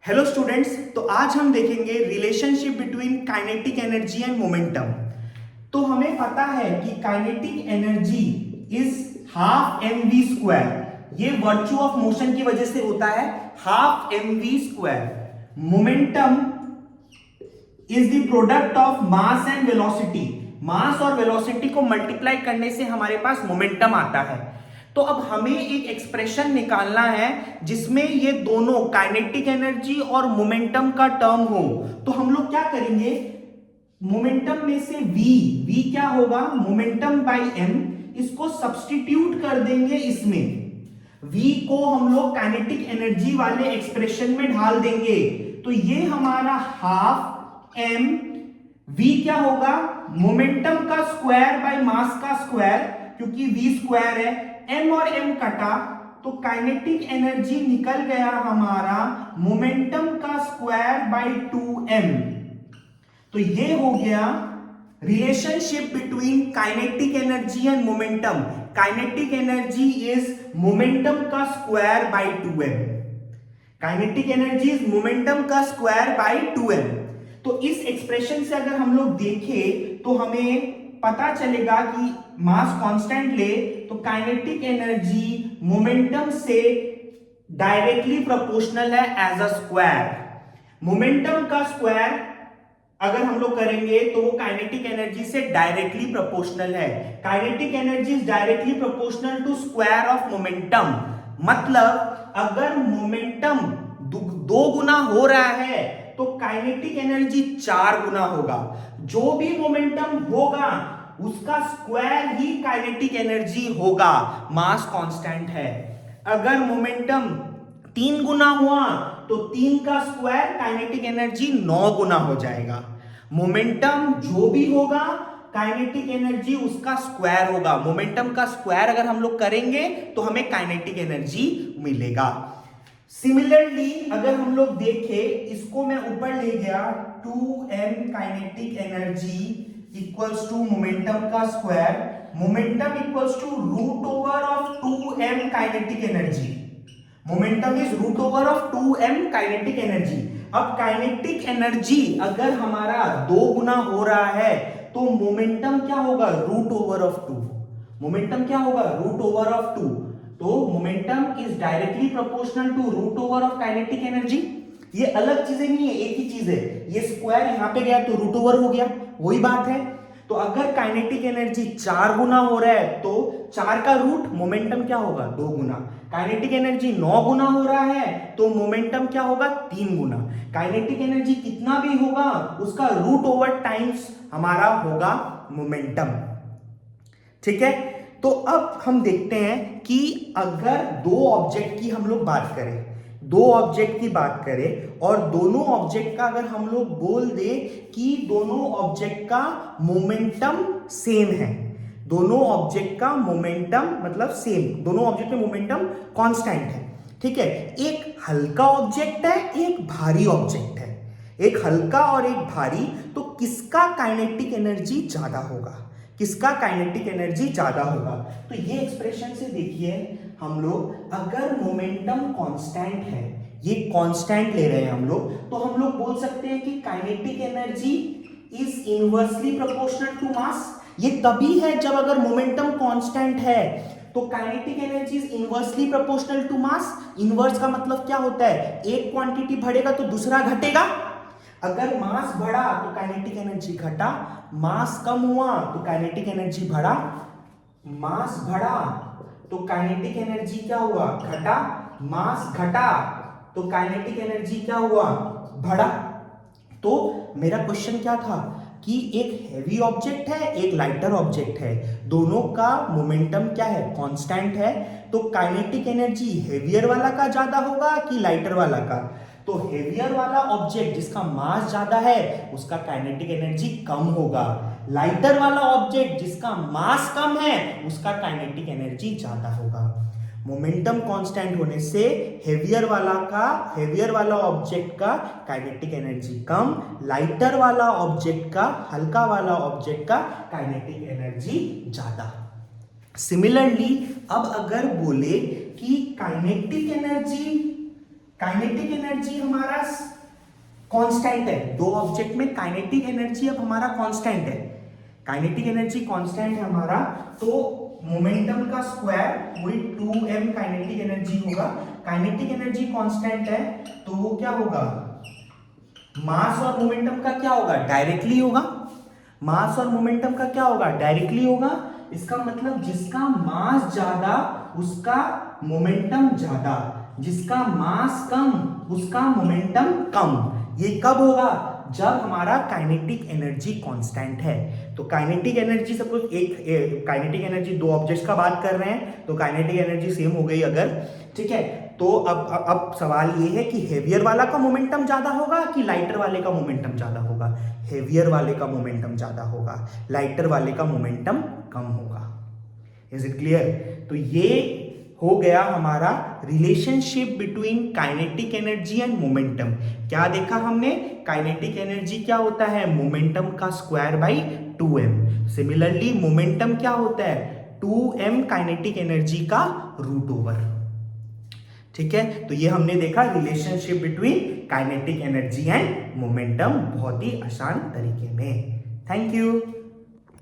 Hello students, तो आज हम देखेंगे relationship between kinetic energy and momentum. तो हमें पता है कि kinetic energy is half M V square. ये वर्च्यू ऑफ मोशन की वजह से होता है half M V square. Momentum is the product of mass and velocity. Mass और वेलोसिटी को मल्टीप्लाई करने से हमारे पास मोमेंटम आता है। तो अब हमें एक एक्सप्रेशन निकालना है जिसमें ये दोनों काइनेटिक एनर्जी और मोमेंटम का टर्म हो। तो हम लोग क्या करेंगे, मोमेंटम में से v क्या होगा, मोमेंटम बाई m, इसको सब्स्टिट्यूट कर देंगे इसमें। v को हम लोग काइनेटिक एनर्जी वाले एक्सप्रेशन में ढाल देंगे। तो ये हमारा हाफ m, v क्या होगा, मोमेंटम का स्क्वायर बाय मास का स्क्वायर, क्योंकि v स्क्वायर है, m और m कटा तो काइनेटिक एनर्जी निकल गया हमारा मोमेंटम का स्क्वायर बाय 2m। तो ये हो गया relationship between kinetic energy and momentum. Kinetic energy is momentum का square by 2m। Kinetic energy is momentum का स्क्वायर बाय 2m। तो इस एक्सप्रेशन से अगर हम लोग देखें तो हमें पता चलेगा कि मास कांस्टेंट ले तो काइनेटिक एनर्जी मोमेंटम से डायरेक्टली प्रोपोर्शनल है एज अ स्क्वायर। मोमेंटम का स्क्वायर अगर हम लोग करेंगे तो वो काइनेटिक एनर्जी से डायरेक्टली प्रोपोर्शनल है। Kinetic energy is directly proportional to square of momentum. मतलब अगर मोमेंटम 2 गुना हो रहा है तो काइनेटिक एनर्जी 4 गुना होगा। जो भी मोमेंटम होगा उसका स्क्वायर ही काइनेटिक एनर्जी होगा। मास कांस्टेंट है। अगर मोमेंटम 3 गुना हुआ तो 3 का स्क्वायर काइनेटिक एनर्जी 9 गुना हो जाएगा। मोमेंटम जो भी होगा काइनेटिक एनर्जी उसका स्क्वायर होगा। मोमेंटम का स्क्वायर अगर हम लोग करेंगे तो हमें काइनेटिक एनर्जी मिलेगा। सिमिलरली अगर हम लोग देखें, इसको मैं ऊपर ले गया, 2m kinetic energy equals to momentum का square. Momentum equals to root over of 2m kinetic energy. Momentum is root over of 2m kinetic energy. अब काइनेटिक एनर्जी अगर हमारा 2 गुना हो रहा है तो मोमेंटम क्या होगा, रूट ओवर ऑफ 2। मोमेंटम क्या होगा, रूट ओवर ऑफ 2। तो momentum is directly proportional to root over of kinetic energy. ये अलग चीजें नहीं है, एक ही चीज है। ये स्क्वायर यहां पे गया तो रूट ओवर हो गया, वही बात है। तो अगर काइनेटिक एनर्जी 4 गुना हो रहा है तो 4 का रूट मोमेंटम क्या होगा, 2 गुना। काइनेटिक एनर्जी 9 गुना हो रहा है तो मोमेंटम क्या होगा, 3 गुना। काइनेटिक एनर्जी कितना भी होगा उसका रूट ओवर टाइम्स हमारा होगा मोमेंटम। ठीक है। तो अब हम देखते हैं कि अगर 2 ऑब्जेक्ट की हम लोग बात करें, 2 ऑब्जेक्ट की बात करें और दोनों ऑब्जेक्ट का अगर हम लोग बोल दे कि दोनों ऑब्जेक्ट का मोमेंटम सेम है, दोनों ऑब्जेक्ट का मोमेंटम मतलब सेम, दोनों ऑब्जेक्ट में मोमेंटम कांस्टेंट है। ठीक है। एक हल्का ऑब्जेक्ट है, एक भारी ऑब्जेक्ट है, एक हल्का और एक भारी, तो किसका काइनेटिक एनर्जी ज्यादा होगा, किसका काइनेटिक एनर्जी ज्यादा होगा। तो ये एक्सप्रेशन से देखिए हम लोग, अगर मोमेंटम कांस्टेंट है, ये कांस्टेंट ले रहे हैं हम लोग, तो हम लोग बोल सकते हैं कि kinetic energy is inversely proportional to mass. ये तभी है जब अगर मोमेंटम कांस्टेंट है तो kinetic energy is inversely proportional to mass. Inverse का मतलब क्या होता है, एक क्वांटिटी बढ़ेगा तो दूसरा घटेगा। अगर मास बढ़ा तो काइनेटिक एनर्जी घटा, मास कम हुआ तो काइनेटिक एनर्जी बढ़ा, मास बढ़ा तो काइनेटिक एनर्जी क्या हुआ, घटा, मास घटा तो काइनेटिक एनर्जी क्या हुआ, बढ़ा। तो मेरा क्वेश्चन क्या था कि एक हेवी ऑब्जेक्ट है, एक लाइटर ऑब्जेक्ट है, दोनों का मोमेंटम क्या है, कांस्टेंट है, तो काइनेटिक एनर्जी हेवियर वाला का ज्यादा होगा कि लाइटर वाला का। तो हेवियर वाला ऑब्जेक्ट जिसका मास ज्यादा है उसका काइनेटिक एनर्जी कम होगा। लाइटर वाला ऑब्जेक्ट जिसका मास कम है उसका काइनेटिक एनर्जी ज्यादा होगा। मोमेंटम कांस्टेंट होने से हेवियर वाला ऑब्जेक्ट का काइनेटिक एनर्जी कम, लाइटर वाला ऑब्जेक्ट का, हल्का वाला ऑब्जेक्ट का काइनेटिक एनर्जी ज्यादा। सिमिलरली अब अगर बोले कि काइनेटिक एनर्जी हमारा कांस्टेंट है, दो ऑब्जेक्ट में काइनेटिक एनर्जी अब हमारा कांस्टेंट है, काइनेटिक एनर्जी कांस्टेंट है हमारा, तो मोमेंटम का स्क्वायर वही 2m काइनेटिक एनर्जी होगा। काइनेटिक एनर्जी कांस्टेंट है तो वो क्या होगा, मास और मोमेंटम का क्या होगा, डायरेक्टली होगा, मास और मोमेंटम का क्या होगा, डायरेक्टली होगा। इसका मतलब जिसका मास ज्यादा उसका मोमेंटम ज्यादा, जिसका मास कम उसका मोमेंटम कम। ये कब होगा, जब हमारा काइनेटिक एनर्जी कांस्टेंट है। तो काइनेटिक एनर्जी सपोज एक काइनेटिक एनर्जी दो ऑब्जेक्ट्स का बात कर रहे हैं तो काइनेटिक एनर्जी सेम हो गई अगर, ठीक है। तो अब सवाल ये है कि हेवियर वाला का मोमेंटम ज्यादा होगा कि लाइटर वाले का मोमेंटम ज्यादा होगा। हेवियर वाले का मोमेंटम ज्यादा होगा, लाइटर वाले का मोमेंटम कम होगा। Is it clear? तो ये हो गया हमारा relationship between kinetic energy and momentum. क्या देखा हमने, काइनेटिक एनर्जी क्या होता है, मोमेंटम का square by 2m। Similarly momentum क्या होता है, 2m काइनेटिक एनर्जी का रूट ओवर। ठीक है, तो ये हमने देखा relationship between kinetic energy and momentum बहुत ही आसान तरीके में। Thank you.